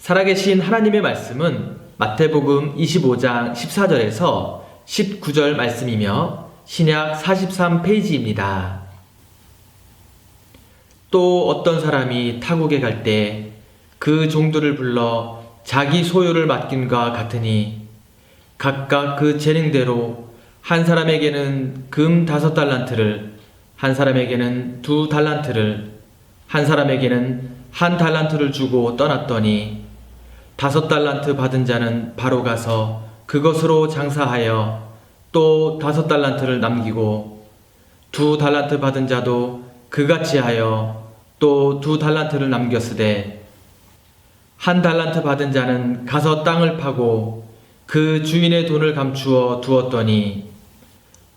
살아계신 하나님의 말씀은 마태복음 25장 14절에서 19절 말씀이며 신약 43페이지입니다. 또 어떤 사람이 타국에 갈 때 그 종들을 불러 자기 소유를 맡김과 같으니 각각 그 재능대로 한 사람에게는 금 5달란트를, 한 사람에게는 2달란트를, 한 사람에게는 1달란트를 주고 떠났더니 5달란트 받은 자는 바로 가서 그것으로 장사하여 또 5달란트를 남기고 2달란트 받은 자도 그같이 하여 또 2달란트를 남겼으되 1달란트 받은 자는 가서 땅을 파고 그 주인의 돈을 감추어 두었더니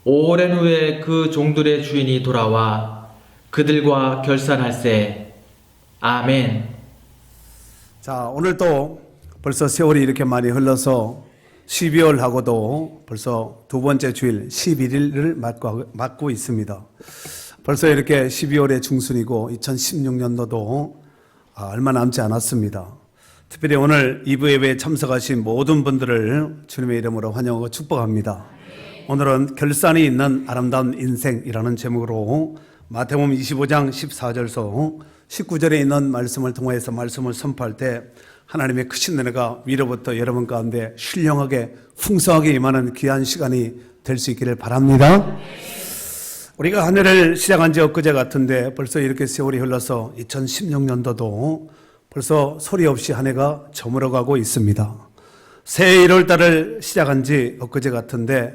오랜 후에 그 종들의 주인이 돌아와 그들과 결산할세. 아멘. 자, 오늘도 벌써 세월이 이렇게 많이 흘러서 12월하고도 벌써 두 번째 주일 11일을 맞고 있습니다. 벌써 이렇게 12월의 중순이고 2016년도도 얼마 남지 않았습니다. 특별히 오늘 2부 예배에 참석하신 모든 분들을 주님의 이름으로 환영하고 축복합니다. 오늘은 결산이 있는 아름다운 인생이라는 제목으로 마태복음 25장 14절서 19절에 있는 말씀을 통해서 말씀을 선포할 때 하나님의 크신 은혜가 위로부터 여러분 가운데 신령하게 풍성하게 임하는 귀한 시간이 될 수 있기를 바랍니다. 우리가 한 해를 시작한 지 엊그제 같은데 벌써 이렇게 세월이 흘러서 2016년도도 벌써 소리 없이 한 해가 저물어가고 있습니다. 새해 1월달을 시작한 지 엊그제 같은데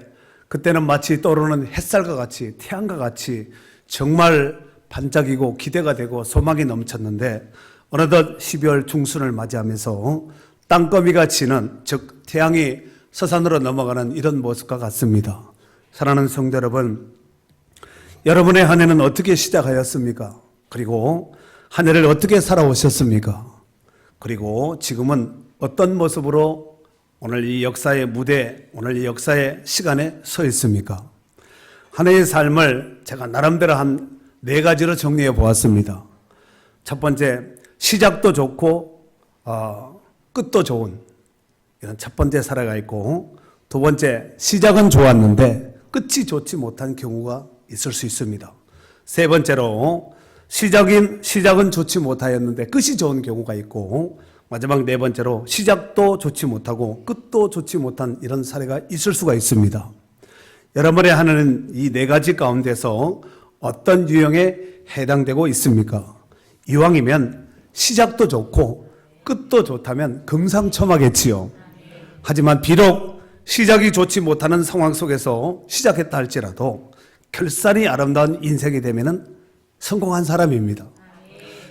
그때는 마치 떠오르는 햇살과 같이 태양과 같이 정말 반짝이고 기대가 되고 소망이 넘쳤는데 어느덧 12월 중순을 맞이하면서 땅거미가 지는 즉 태양이 서산으로 넘어가는 이런 모습과 같습니다. 사랑하는 성도 여러분, 여러분의 한 해는 어떻게 시작하였습니까? 그리고 한 해를 어떻게 살아오셨습니까? 그리고 지금은 어떤 모습으로 오늘 이 역사의 무대, 오늘 이 역사의 시간에 서 있습니까? 한 해의 삶을 제가 나름대로 한 4가지로 정리해 보았습니다. 첫 번째, 시작도 좋고 끝도 좋은 이런 첫 번째 사례가 있고, 두 번째, 시작은 좋았는데 끝이 좋지 못한 경우가 있을 수 있습니다. 세 번째로, 시작은 좋지 못하였는데 끝이 좋은 경우가 있고, 마지막 네 번째로 시작도 좋지 못하고 끝도 좋지 못한 이런 사례가 있을 수가 있습니다. 여러분의 하나는 이 4가지 가운데서 어떤 유형에 해당되고 있습니까? 이왕이면 시작도 좋고 끝도 좋다면 금상첨화겠지요. 하지만 비록 시작이 좋지 못하는 상황 속에서 시작했다 할지라도 결산이 아름다운 인생이 되면은 성공한 사람입니다.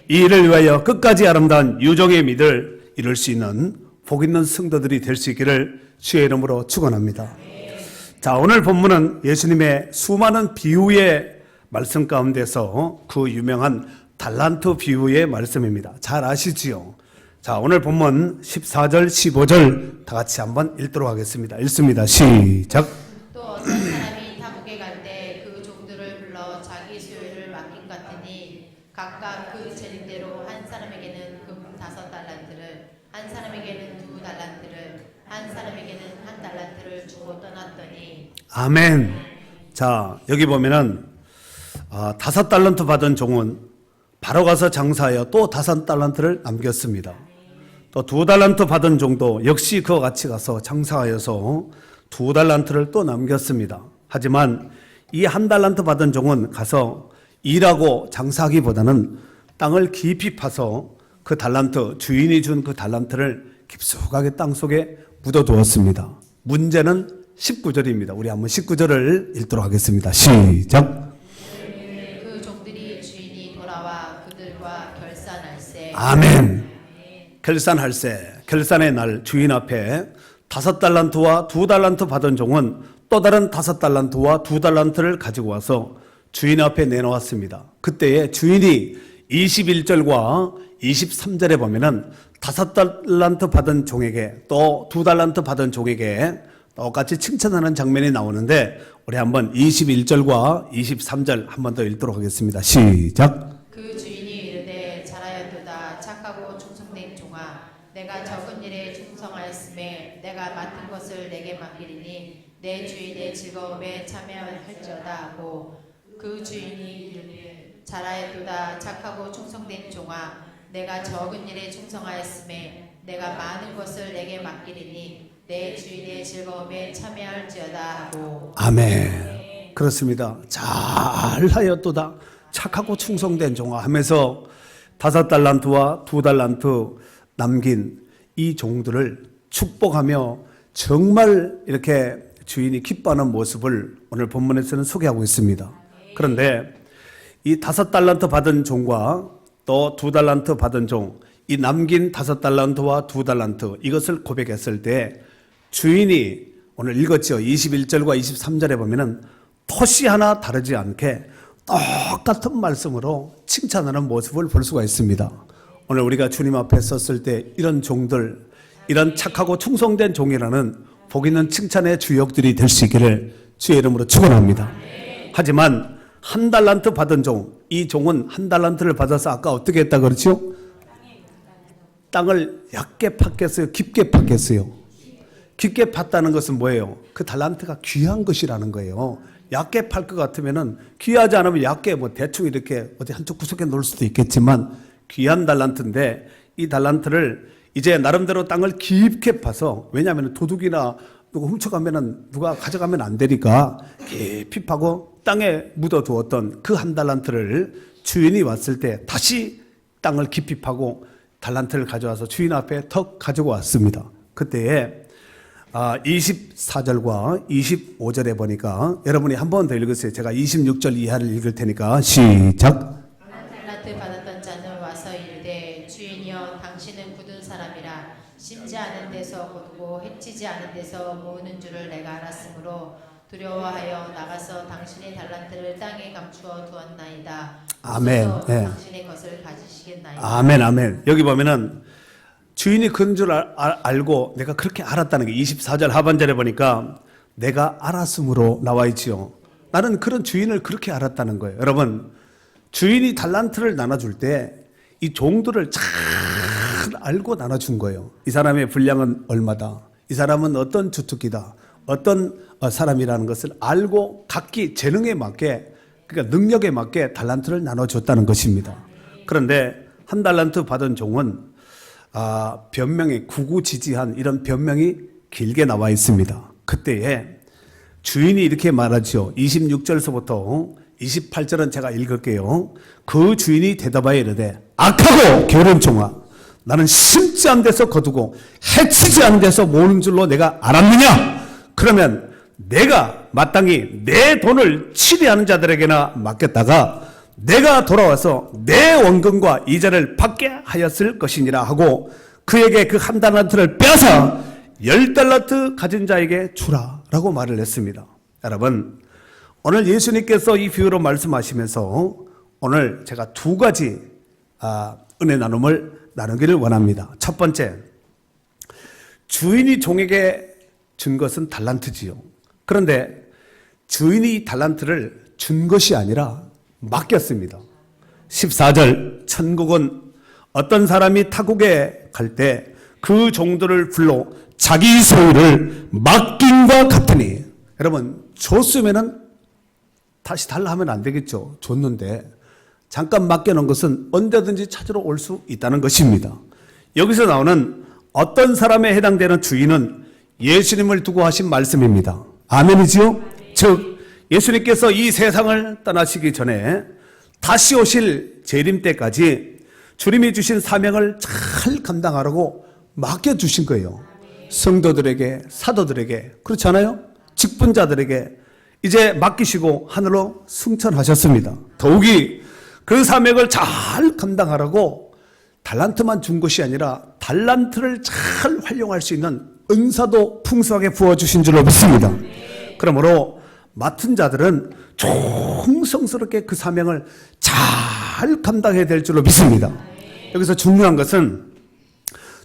이 일을 위하여 끝까지 아름다운 유종의 미를 이룰 수 있는 복 있는 성도들이 될 수 있기를 주의 이름으로 축원합니다. 자, 오늘 본문은 예수님의 수많은 비유의 말씀 가운데서 그 유명한 달란트 비유의 말씀입니다. 잘 아시지요? 자, 오늘 본문 14절, 15절 다 같이 한번 읽도록 하겠습니다. 읽습니다. 시작. 또 어떤 사람이 타국에 갈 때 그 종들을 불러 자기 소유를 맡긴 같으니 각각 그 재능대로 한 사람에게는 금 5달란트를, 한 사람에게는 2달란트를, 한 사람에게는 1달란트를 주고 떠났더니. 아멘. 자, 여기 보면은 5달란트 받은 종은 바로 가서 장사하여 또 5달란트를 남겼습니다. 또 2달란트 받은 종도 역시 그와 같이 가서 장사하여서 2달란트를 또 남겼습니다. 하지만 이 1달란트 받은 종은 가서 일하고 장사하기보다는 땅을 깊이 파서 그 달란트, 주인이 준 그 달란트를 깊숙하게 땅 속에 묻어두었습니다. 문제는 19절입니다. 우리 한번 19절을 읽도록 하겠습니다. 시작. 그 종들이 주인이 돌아와 그들과 결산할세. 아멘. 결산할세. 결산의 날 주인 앞에 5달란트와 2달란트 받은 종은 또 다른 5달란트와 2달란트를 가지고 와서 주인 앞에 내놓았습니다. 그때에 주인이 21절과 23절에 보면은 5달란트 받은 종에게 또 2달란트 받은 종에게 똑같이 칭찬하는 장면이 나오는데 우리 한번 21절과 23절 한 번 더 읽도록 하겠습니다. 시작. 그 주인이 이르되 잘하였도다 착하고 충성된 종아 내가 적은 일에 충성하였음에 내가 맡은 것을 내게 맡기리니 내 주인의 즐거움에 참여할지어다 하고 그 주인이 이르되 잘하였도다 착하고 충성된 종아 내가 적은 일에 충성하였음에 내가 많은 것을 내게 맡기리니 내 주인의 즐거움에 참여할지어다 하고 아멘. 그렇습니다. 잘하였도다 착하고 충성된 종아 하면서 5달란트와 2달란트 남긴 이 종들을 축복하며 정말 이렇게 주인이 기뻐하는 모습을 오늘 본문에서는 소개하고 있습니다. 그런데 이 5달란트 받은 종과 또 2달란트 받은 종, 이 남긴 5달란트와 2달란트 이것을 고백했을 때 주인이 오늘 읽었죠. 21절과 23절에 보면은 토시 하나 다르지 않게 똑같은 말씀으로 칭찬하는 모습을 볼 수가 있습니다. 오늘 우리가 주님 앞에 섰을 때 이런 종들, 이런 착하고 충성된 종이라는 복 있는 칭찬의 주역들이 될 수 있기를 주의 이름으로 축원합니다. 하지만 1달란트 받은 종, 이 종은 1달란트를 받아서 아까 어떻게 했다 그렇죠? 땅을 얕게 팠겠어요? 깊게 팠겠어요? 깊게 팠다는 것은 뭐예요? 그 달란트가 귀한 것이라는 거예요. 얕게 팔 것 같으면은 귀하지 않으면 얕게 뭐 대충 이렇게 어디 한쪽 구석에 놓을 수도 있겠지만 귀한 달란트인데 이 달란트를 이제 나름대로 땅을 깊게 파서 왜냐하면 도둑이나 누가 훔쳐가면은 누가 가져가면 안 되니까 깊이 파고 땅에 묻어두었던 그 1달란트를 주인이 왔을 때 다시 땅을 깊이 파고 달란트를 가져와서 주인 앞에 턱 가지고 왔습니다. 그때에 24절과 25절에 보니까 여러분이 한 번 더 읽으세요. 제가 26절 이하를 읽을 테니까 시작. 달란트 받았던 자는 와서 이르되 주인이여 당신은 굳은 사람이라 심지 않은 데서 거두고 해치지 않은 데서 모으는 줄을 내가 알았으므로 두려워하여 나가서 당신의 달란트를 땅에 감추어 두었나이다. 아멘. 네. 당신의 것을 가지시겠나이다. 아멘, 아멘. 여기 보면은 주인이 그런 줄 알고 내가 그렇게 알았다는 게 24절 하반절에 보니까 내가 알았으므로 나와 있지요. 나는 그런 주인을 그렇게 알았다는 거예요. 여러분, 주인이 달란트를 나눠줄 때 이 종들을 잘 알고 나눠준 거예요. 이 사람의 분량은 얼마다. 이 사람은 어떤 주특기다. 어떤 사람이라는 것을 알고 각기 재능에 맞게 그러니까 능력에 맞게 달란트를 나눠줬다는 것입니다. 그런데 1달란트 받은 종은 변명이 구구지지한 이런 변명이 길게 나와 있습니다. 그때에 주인이 이렇게 말하죠. 26절서부터 28절은 제가 읽을게요. 그 주인이 대답하여 이르되 악하고 게으른 종아 나는 심지 않은 데서 거두고 해치지 않은 데서 모으는 줄로 내가 알았느냐? 그러면 내가 마땅히 내 돈을 치리하는 자들에게나 맡겼다가 내가 돌아와서 내 원금과 이자를 받게 하였을 것이니라 하고 그에게 그 1달란트를 빼앗아 10달란트 가진 자에게 주라 라고 말을 했습니다. 여러분, 오늘 예수님께서 이 비유로 말씀하시면서 오늘 제가 2가지 은혜 나눔을 나누기를 원합니다. 첫 번째, 주인이 종에게 준 것은 달란트지요. 그런데 주인이 달란트를 준 것이 아니라 맡겼습니다. 14절, 천국은 어떤 사람이 타국에 갈 때 그 종들을 불러 자기 소유를 맡김과 같으니, 여러분, 줬으면은 다시 달라 하면 안 되겠죠. 줬는데 잠깐 맡겨놓은 것은 언제든지 찾으러 올 수 있다는 것입니다. 여기서 나오는 어떤 사람에 해당되는 주인은 예수님을 두고 하신 말씀입니다. 아멘이지요? 즉 예수님께서 이 세상을 떠나시기 전에 다시 오실 재림 때까지 주님이 주신 사명을 잘 감당하라고 맡겨주신 거예요. 성도들에게, 사도들에게, 그렇지 않아요? 직분자들에게 이제 맡기시고 하늘로 승천하셨습니다. 더욱이 그 사명을 잘 감당하라고 달란트만 준 것이 아니라 달란트를 잘 활용할 수 있는 은사도 풍성하게 부어주신 줄로 믿습니다. 그러므로 맡은 자들은 충성스럽게 그 사명을 잘 감당해야 될 줄로 믿습니다. 여기서 중요한 것은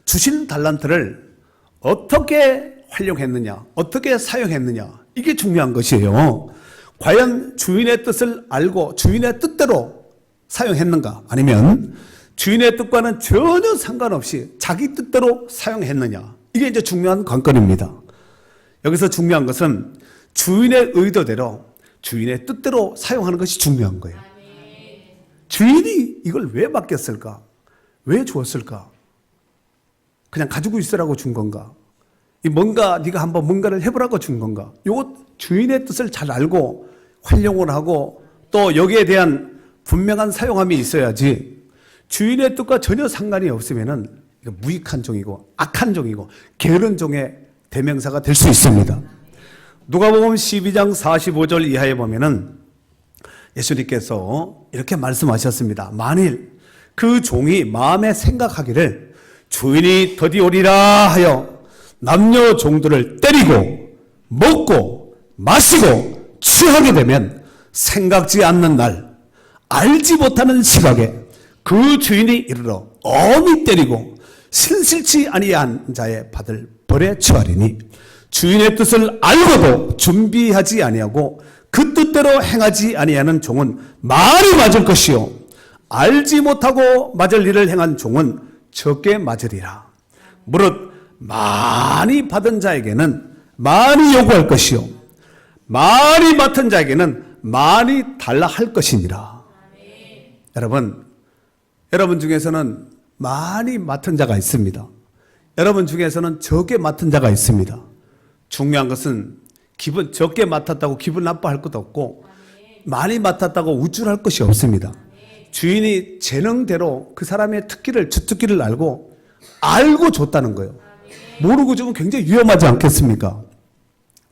주신 달란트를 어떻게 활용했느냐, 어떻게 사용했느냐, 이게 중요한 것이에요. 과연 주인의 뜻을 알고 주인의 뜻대로 사용했는가, 아니면 주인의 뜻과는 전혀 상관없이 자기 뜻대로 사용했느냐. 이게 이제 중요한 관건입니다. 여기서 중요한 것은 주인의 의도대로 주인의 뜻대로 사용하는 것이 중요한 거예요. 주인이 이걸 왜 맡겼을까? 왜 주었을까? 그냥 가지고 있으라고 준 건가? 뭔가 네가 한번 뭔가를 해보라고 준 건가? 요거 주인의 뜻을 잘 알고 활용을 하고 또 여기에 대한 분명한 사용함이 있어야지 주인의 뜻과 전혀 상관이 없으면은 이거 무익한 종이고 악한 종이고 게으른 종의 대명사가 될 수 있습니다. 누가복음 12장 45절 이하에 보면은 예수님께서 이렇게 말씀하셨습니다. 만일 그 종이 마음에 생각하기를 주인이 더디 오리라 하여 남녀 종들을 때리고 먹고 마시고 취하게 되면 생각지 않는 날 알지 못하는 시각에 그 주인이 이르러 엄히 때리고 신실치 아니한 자의 받을 벌에 처하리니 주인의 뜻을 알고도 준비하지 아니하고 그 뜻대로 행하지 아니하는 종은 많이 맞을 것이요 알지 못하고 맞을 일을 행한 종은 적게 맞으리라. 무릇 많이 받은 자에게는 많이 요구할 것이요 많이 맡은 자에게는 많이 달라 할 것이니라. 여러분 중에서는 많이 맡은 자가 있습니다. 여러분 중에서는 적게 맡은 자가 있습니다. 중요한 것은 적게 맡았다고 기분 나빠할 것도 없고 많이 맡았다고 우쭐할 것이 없습니다. 주인이 재능대로 그 사람의 특기를 주특기를 알고 줬다는 거예요. 모르고 주면 굉장히 위험하지 않겠습니까?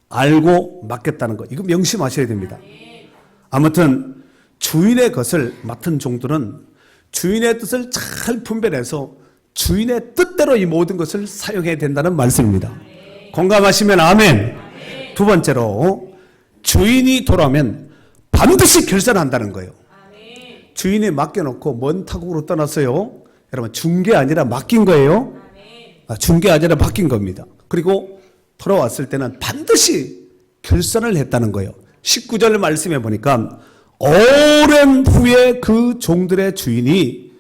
알고 맡겼다는 거. 이거 명심하셔야 됩니다. 아무튼 주인의 것을 맡은 종들은 주인의 뜻을 잘 분별해서 주인의 뜻대로 이 모든 것을 사용해야 된다는 말씀입니다. 공감하시면 아멘. 두 번째로 주인이 돌아오면 반드시 결산한다는 거예요. 주인이 맡겨놓고 먼 타국으로 떠났어요. 여러분 준 게 아니라 맡긴 거예요. 준 게 아니라 맡긴 겁니다. 그리고 돌아왔을 때는 반드시 결산을 했다는 거예요. 19절 말씀에 보니까 오랜 후에 그 종들의 주인이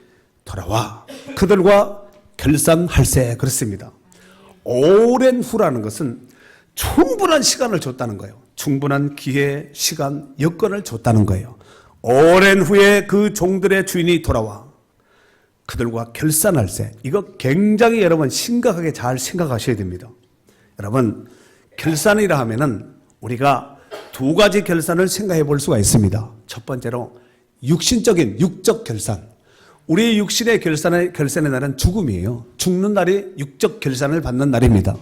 돌아와 그들과 결산할세 그렇습니다. 오랜 후라는 것은 충분한 시간을 줬다는 거예요. 충분한 기회, 시간, 여건을 줬다는 거예요. 오랜 후에 그 종들의 주인이 돌아와 그들과 결산할세. 이거 굉장히 여러분 심각하게 잘 생각하셔야 됩니다. 여러분 결산이라 하면은 우리가 두 가지 결산을 생각해 볼 수가 있습니다. 첫 번째로 육신적인 육적 결산. 우리 육신의 결산의 날은 죽음이에요. 죽는 날이 육적 결산을 받는 날입니다.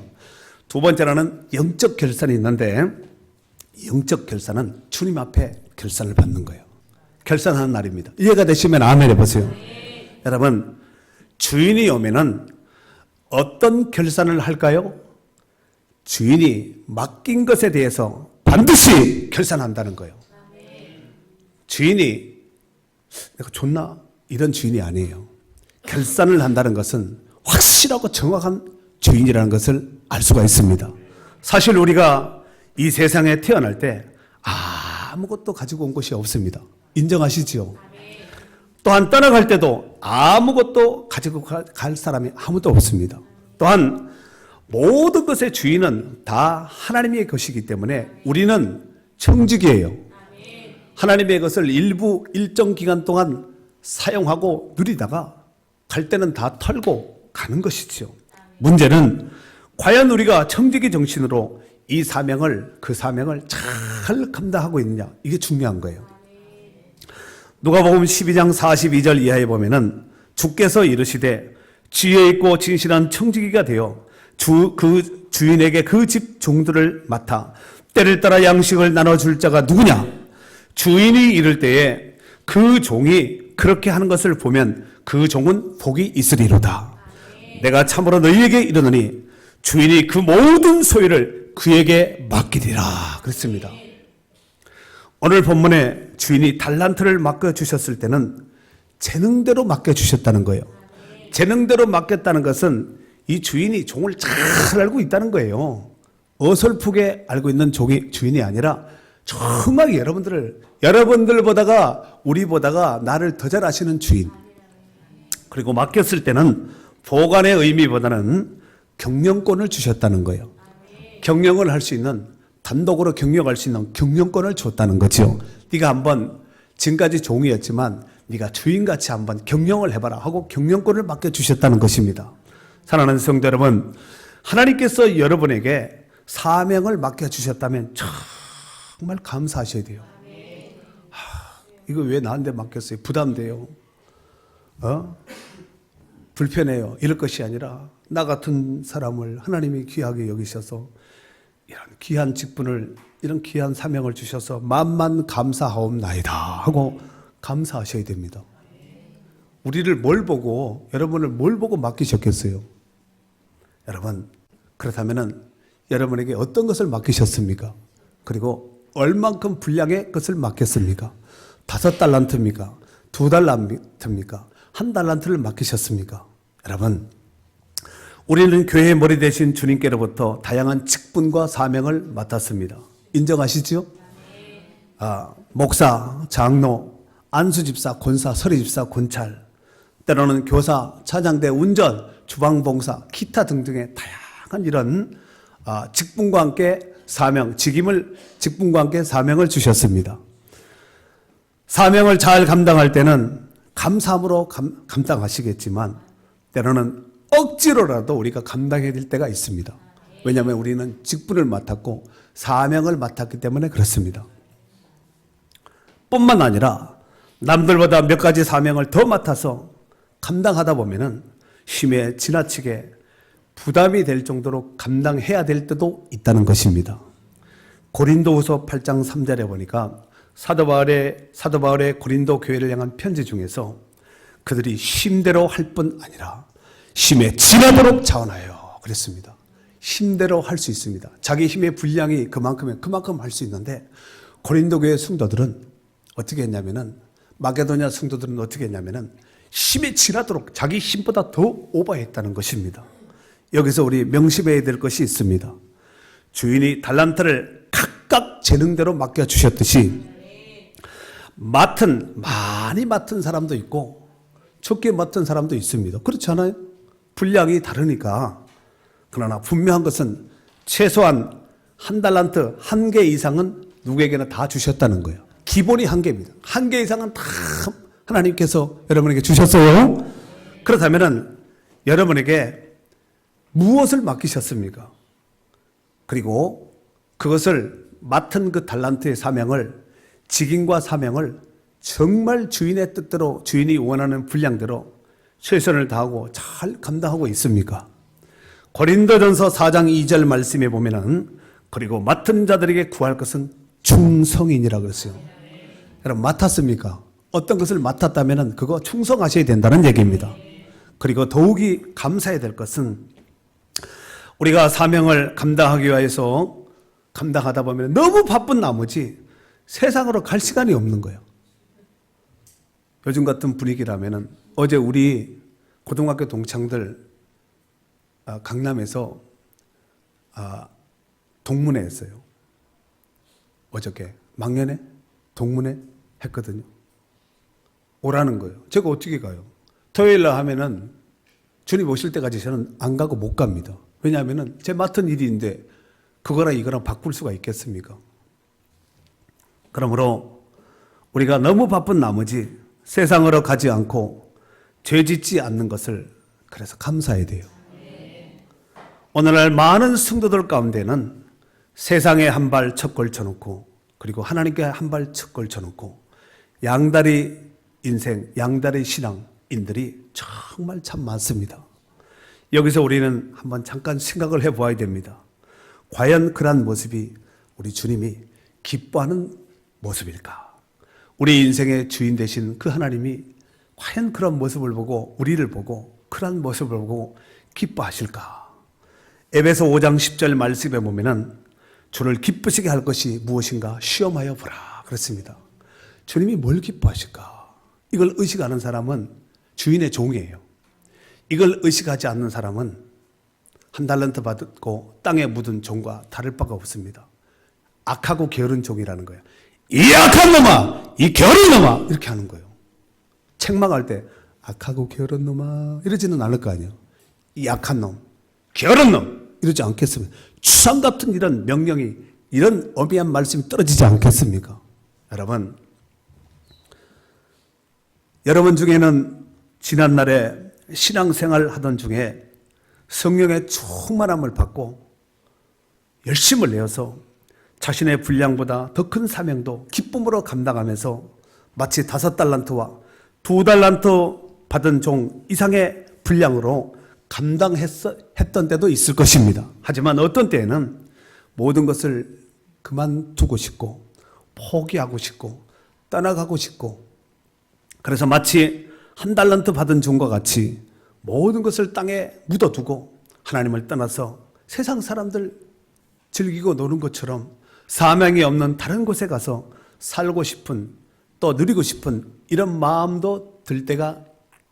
두 번째로는 영적 결산이 있는데 영적 결산은 주님 앞에 결산을 받는 거예요. 결산하는 날입니다. 이해가 되시면 아멘 해보세요. 여러분 주인이 오면은 어떤 결산을 할까요? 주인이 맡긴 것에 대해서 반드시 결산한다는 거예요. 주인이 내가 줬나? 이런 주인이 아니에요. 결산을 한다는 것은 확실하고 정확한 주인이라는 것을 알 수가 있습니다. 사실 우리가 이 세상에 태어날 때 아무것도 가지고 온 것이 없습니다. 인정하시지요? 또한 떠나갈 때도 아무것도 가지고 갈 사람이 아무도 없습니다. 또한 모든 것의 주인은 다 하나님의 것이기 때문에 우리는 청직이에요. 하나님의 것을 일정 기간 동안 사용하고 누리다가 갈 때는 다 털고 가는 것이죠. 문제는 과연 우리가 청지기 정신으로 이 사명을 그 사명을 잘 감당하고 있느냐 이게 중요한 거예요. 누가복음 12장 42절 이하에 보면은 주께서 이르시되 지혜 있고 진실한 청지기가 되어 그 주인에게 그 집 종들을 맡아 때를 따라 양식을 나눠줄 자가 누구냐? 주인이 이를 때에 그 종이 그렇게 하는 것을 보면 그 종은 복이 있으리로다. 내가 참으로 너희에게 이르노니 주인이 그 모든 소유를 그에게 맡기리라. 그랬습니다. 오늘 본문에 주인이 달란트를 맡겨주셨을 때는 재능대로 맡겨주셨다는 거예요. 재능대로 맡겼다는 것은 이 주인이 종을 잘 알고 있다는 거예요. 어설프게 알고 있는 주인이 아니라 정확히 여러분들보다가 우리보다가 나를 더 잘 아시는 주인. 그리고 맡겼을 때는 보관의 의미보다는 경영권을 주셨다는 거예요. 경영을 할 수 있는, 단독으로 경영할 수 있는 경영권을 줬다는 거죠. 네가 한번 지금까지 종이었지만 네가 주인같이 한번 경영을 해봐라 하고 경영권을 맡겨주셨다는 것입니다. 사랑하는 성도 여러분, 하나님께서 여러분에게 사명을 맡겨주셨다면 정말 감사하셔야 돼요. 이거 왜 나한테 맡겼어요? 부담돼요. 불편해요. 이럴 것이 아니라 나 같은 사람을 하나님이 귀하게 여기셔서 이런 귀한 직분을, 이런 귀한 사명을 주셔서 만만 감사하옵나이다 하고 감사하셔야 됩니다. 우리를 뭘 보고, 여러분을 뭘 보고 맡기셨겠어요? 여러분, 그렇다면은 여러분에게 어떤 것을 맡기셨습니까? 그리고 얼만큼 분량의 것을 맡겼습니까? 5달란트입니까? 2달란트입니까? 1달란트를 맡기셨습니까? 여러분, 우리는 교회의 머리 되신 주님께로부터 다양한 직분과 사명을 맡았습니다. 인정하시죠? 목사, 장로, 안수집사, 권사, 서리집사, 권찰, 때로는 교사, 차장대, 운전, 주방봉사, 기타 등등의 다양한 이런 직분과 함께 사명, 직분과 함께 사명을 주셨습니다. 사명을 잘 감당할 때는 감사함으로 감당하시겠지만 때로는 억지로라도 우리가 감당해야 될 때가 있습니다. 왜냐하면 우리는 직분을 맡았고 사명을 맡았기 때문에 그렇습니다. 뿐만 아니라 남들보다 몇 가지 사명을 더 맡아서 감당하다 보면은 힘에 지나치게 부담이 될 정도로 감당해야 될 때도 있다는 것입니다. 고린도후서 8장 3절에 보니까 사도 바울의 고린도 교회를 향한 편지 중에서 그들이 힘대로 할 뿐 아니라 힘에 지나도록 자원하여 그랬습니다. 힘대로 할 수 있습니다. 자기 힘의 분량이 그만큼은 그만큼 할 수 있는데 고린도 교회 성도들은 어떻게 했냐면은, 마게도냐 성도들은 어떻게 했냐면은 힘에 지나도록 자기 힘보다 더 오버했다는 것입니다. 여기서 우리 명심해야 될 것이 있습니다. 주인이 달란트를 각각 재능대로 맡겨주셨듯이 많이 맡은 사람도 있고 적게 맡은 사람도 있습니다. 그렇지 않아요? 분량이 다르니까. 그러나 분명한 것은 최소한 1달란트, 1개 이상은 누구에게나 다 주셨다는 거예요. 기본이 1개입니다. 1개 이상은 다 하나님께서 여러분에게 주셨어요. 그렇다면 여러분에게 무엇을 맡기셨습니까? 그리고 그것을 맡은 그 달란트의 사명을, 직임과 사명을 정말 주인의 뜻대로, 주인이 원하는 분량대로 최선을 다하고 잘 감당하고 있습니까? 고린도전서 4장 2절 말씀에 보면은 그리고 맡은 자들에게 구할 것은 충성이니라 그랬어요. 여러분 맡았습니까? 어떤 것을 맡았다면은 그거 충성하셔야 된다는 얘기입니다. 그리고 더욱이 감사해야 될 것은 우리가 사명을 감당하기 위해서 감당하다 보면 너무 바쁜 나머지 세상으로 갈 시간이 없는 거예요. 요즘 같은 분위기라면은 어제 우리 고등학교 동창들 강남에서 동문회 했어요. 어저께 막년에 동문회 했거든요. 오라는 거예요. 제가 어떻게 가요? 토요일 날 하면은 주님 오실 때까지 저는 안 가고 못 갑니다. 왜냐하면은 제 맡은 일인데 그거랑 이거랑 바꿀 수가 있겠습니까? 그러므로 우리가 너무 바쁜 나머지 세상으로 가지 않고 죄 짓지 않는 것을 그래서 감사해야 돼요. 오늘날 많은 성도들 가운데는 세상에 한 발 첫 걸쳐놓고 그리고 하나님께 한 발 첫 걸쳐놓고 양다리 인생, 양다리 신앙인들이 정말 참 많습니다. 여기서 우리는 한번 잠깐 생각을 해보아야 됩니다. 과연 그러한 모습이 우리 주님이 기뻐하는 모습일까? 우리 인생의 주인 되신 그 하나님이 과연 그런 모습을 보고 우리를 보고 그런 모습을 보고 기뻐하실까? 에베소 5장 10절 말씀에 보면은 주를 기쁘시게 할 것이 무엇인가 시험하여 보라 그렇습니다. 주님이 뭘 기뻐하실까? 이걸 의식하는 사람은 주인의 종이에요. 이걸 의식하지 않는 사람은 1달란트 받고 땅에 묻은 종과 다를 바가 없습니다. 악하고 게으른 종이라는 거예요. 이 악한 놈아! 이 게으른 놈아! 이렇게 하는 거예요. 책망할 때 악하고 게으른 놈아 이러지는 않을 거 아니에요. 이 악한 놈, 게으른 놈 이러지 않겠습니까? 추상 같은 이런 명령이, 이런 엄미한 말씀이 떨어지지 않겠습니까? 여러분 중에는 지난날에 신앙생활 하던 중에 성령의 충만함을 받고 열심을 내어서 자신의 분량보다 더 큰 사명도 기쁨으로 감당하면서 마치 5달란트와 2달란트 받은 종 이상의 분량으로 감당했던 때도 있을 것입니다. 하지만 어떤 때에는 모든 것을 그만두고 싶고 포기하고 싶고 떠나가고 싶고, 그래서 마치 1달란트 받은 종과 같이 모든 것을 땅에 묻어두고 하나님을 떠나서 세상 사람들 즐기고 노는 것처럼 사명이 없는 다른 곳에 가서 살고 싶은, 또 누리고 싶은 이런 마음도 들 때가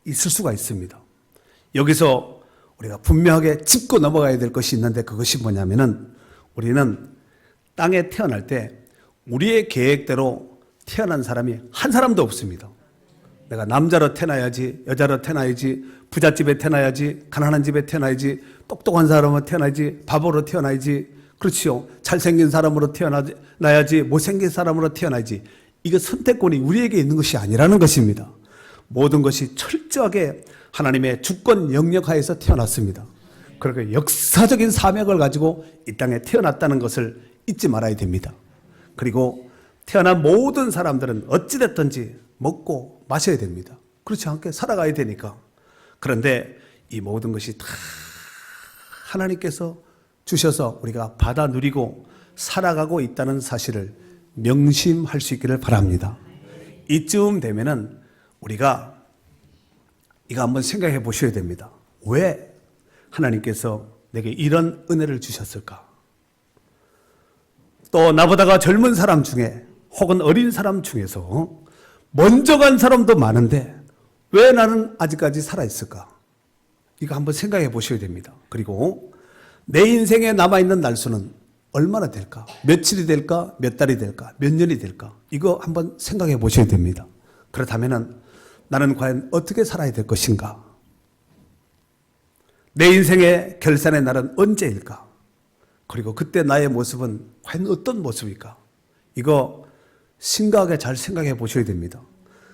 있을 수가 있습니다. 여기서 우리가 분명하게 짚고 넘어가야 될 것이 있는데, 그것이 뭐냐면은 우리는 땅에 태어날 때 우리의 계획대로 태어난 사람이 한 사람도 없습니다. 내가 남자로 태어나야지, 여자로 태어나야지, 부잣집에 태어나야지, 가난한 집에 태어나야지, 똑똑한 사람으로 태어나야지, 바보로 태어나야지, 그렇지요. 잘생긴 사람으로 태어나야지, 못생긴 사람으로 태어나야지. 이거 선택권이 우리에게 있는 것이 아니라는 것입니다. 모든 것이 철저하게 하나님의 주권 영역 하에서 태어났습니다. 그러니까 역사적인 사명을 가지고 이 땅에 태어났다는 것을 잊지 말아야 됩니다. 그리고 태어난 모든 사람들은 어찌됐든지 먹고 마셔야 됩니다. 그렇지 않게 살아가야 되니까. 그런데 이 모든 것이 다 하나님께서 주셔서 우리가 받아 누리고 살아가고 있다는 사실을 명심할 수 있기를 바랍니다. 이쯤 되면은 우리가 이거 한번 생각해 보셔야 됩니다. 왜 하나님께서 내게 이런 은혜를 주셨을까? 또 나보다가 젊은 사람 중에 혹은 어린 사람 중에서 먼저 간 사람도 많은데 왜 나는 아직까지 살아있을까? 이거 한번 생각해 보셔야 됩니다. 그리고 내 인생에 남아있는 날수는 얼마나 될까? 며칠이 될까? 몇 달이 될까? 몇 년이 될까? 이거 한번 생각해 보셔야 됩니다. 그렇다면 나는 과연 어떻게 살아야 될 것인가? 내 인생의 결산의 날은 언제일까? 그리고 그때 나의 모습은 과연 어떤 모습일까? 이거 심각하게 잘 생각해 보셔야 됩니다.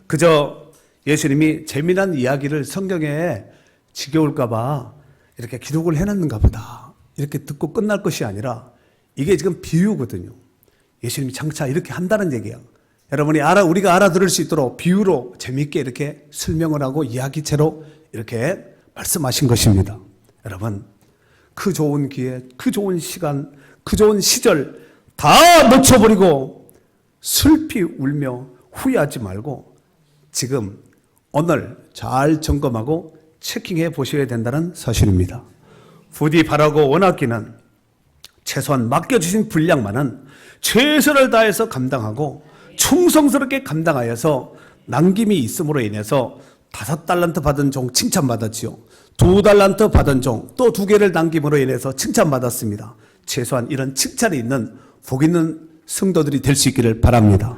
그저 예수님이 재미난 이야기를 성경에 지겨울까봐 이렇게 기록을 해놨는가 보다, 이렇게 듣고 끝날 것이 아니라 이게 지금 비유거든요. 예수님이 장차 이렇게 한다는 얘기야. 여러분이 우리가 알아들을 수 있도록 비유로 재미있게 이렇게 설명을 하고 이야기체로 이렇게 말씀하신 것입니다. 여러분, 그 좋은 기회, 그 좋은 시간, 그 좋은 시절 다 놓쳐버리고 슬피 울며 후회하지 말고 지금 오늘 잘 점검하고 체킹해 보셔야 된다는 사실입니다. 부디 바라고 원하기는 최소한 맡겨주신 분량만은 최선을 다해서 감당하고 충성스럽게 감당하여서 남김이 있음으로 인해서 5달란트 받은 종 칭찬받았지요. 2달란트 받은 종 또 2개를 남김으로 인해서 칭찬받았습니다. 최소한 이런 칭찬이 있는 복 있는 성도들이 될 수 있기를 바랍니다.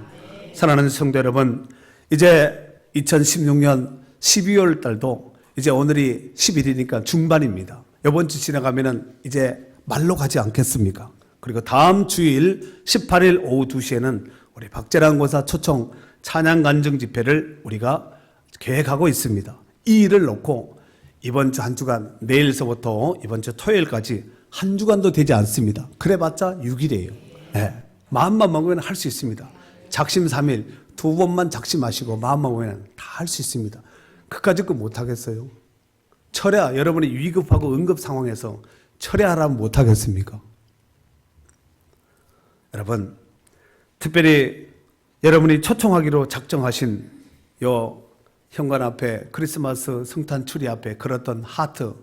사랑하는 성도 여러분, 이제 2016년 12월 달도 이제 오늘이 10일이니까 중반입니다. 이번 주 지나가면은 이제 말로 가지 않겠습니까? 그리고 다음 주일 18일 오후 2시에는 우리 박재란 권사 초청 찬양 간증 집회를 우리가 계획하고 있습니다. 이 일을 놓고 이번 주 한 주간, 내일서부터 이번 주 토요일까지 한 주간도 되지 않습니다. 그래봤자 6일이에요. 네. 마음만 먹으면 할 수 있습니다. 작심삼일 2번만 작심하시고 마음만 먹으면 다 할 수 있습니다. 그까짓 거 못하겠어요? 철야, 여러분이 위급하고 응급 상황에서 철야하라면 못하겠습니까? 여러분, 특별히 여러분이 초청하기로 작정하신 요 현관 앞에 크리스마스 성탄 추리 앞에 걸었던 하트,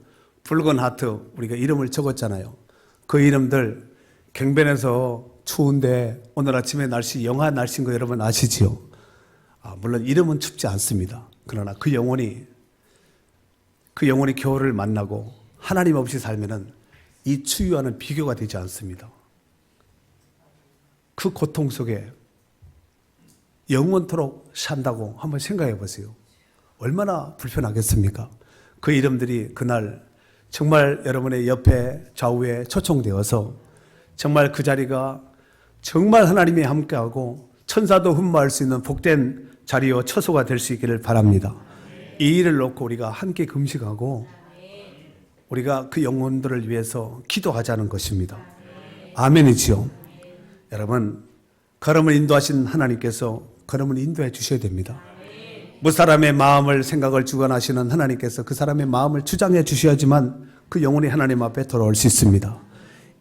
붉은 하트, 우리가 이름을 적었잖아요. 그 이름들 경변에서 추운데 오늘 아침에 날씨 영하 날씨인 거 여러분 아시지요? 물론 이름은 춥지 않습니다. 그러나 그 영혼이 겨울을 만나고 하나님 없이 살면은 이 추위와는 비교가 되지 않습니다. 그 고통 속에 영원토록 산다고 한번 생각해 보세요. 얼마나 불편하겠습니까? 그 이름들이 그날 정말 여러분의 옆에 좌우에 초청되어서 정말 그 자리가 정말 하나님이 함께하고 천사도 흠모할 수 있는 복된 자리요 처소가 될 수 있기를 바랍니다. 이 일을 놓고 우리가 함께 금식하고 우리가 그 영혼들을 위해서 기도하자는 것입니다. 아멘이지요. 여러분, 걸음을 인도하신 하나님께서 걸음을 인도해 주셔야 됩니다. 무사람의 마음을 생각을 주관하시는 하나님께서 그 사람의 마음을 주장해 주셔야지만 그 영혼이 하나님 앞에 돌아올 수 있습니다.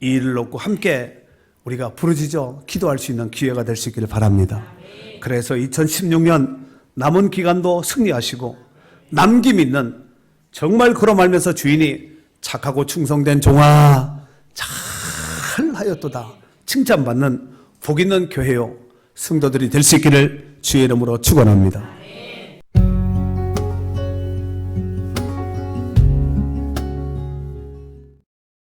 이 일을 놓고 함께 우리가 부르짖어 기도할 수 있는 기회가 될 수 있기를 바랍니다. 그래서 2016년 남은 기간도 승리하시고 남김 있는 정말 그로 말면서 주인이 착하고 충성된 종아 잘하였도다 칭찬받는 복 있는 교회요 성도들이 될 수 있기를 주의 이름으로 축원합니다.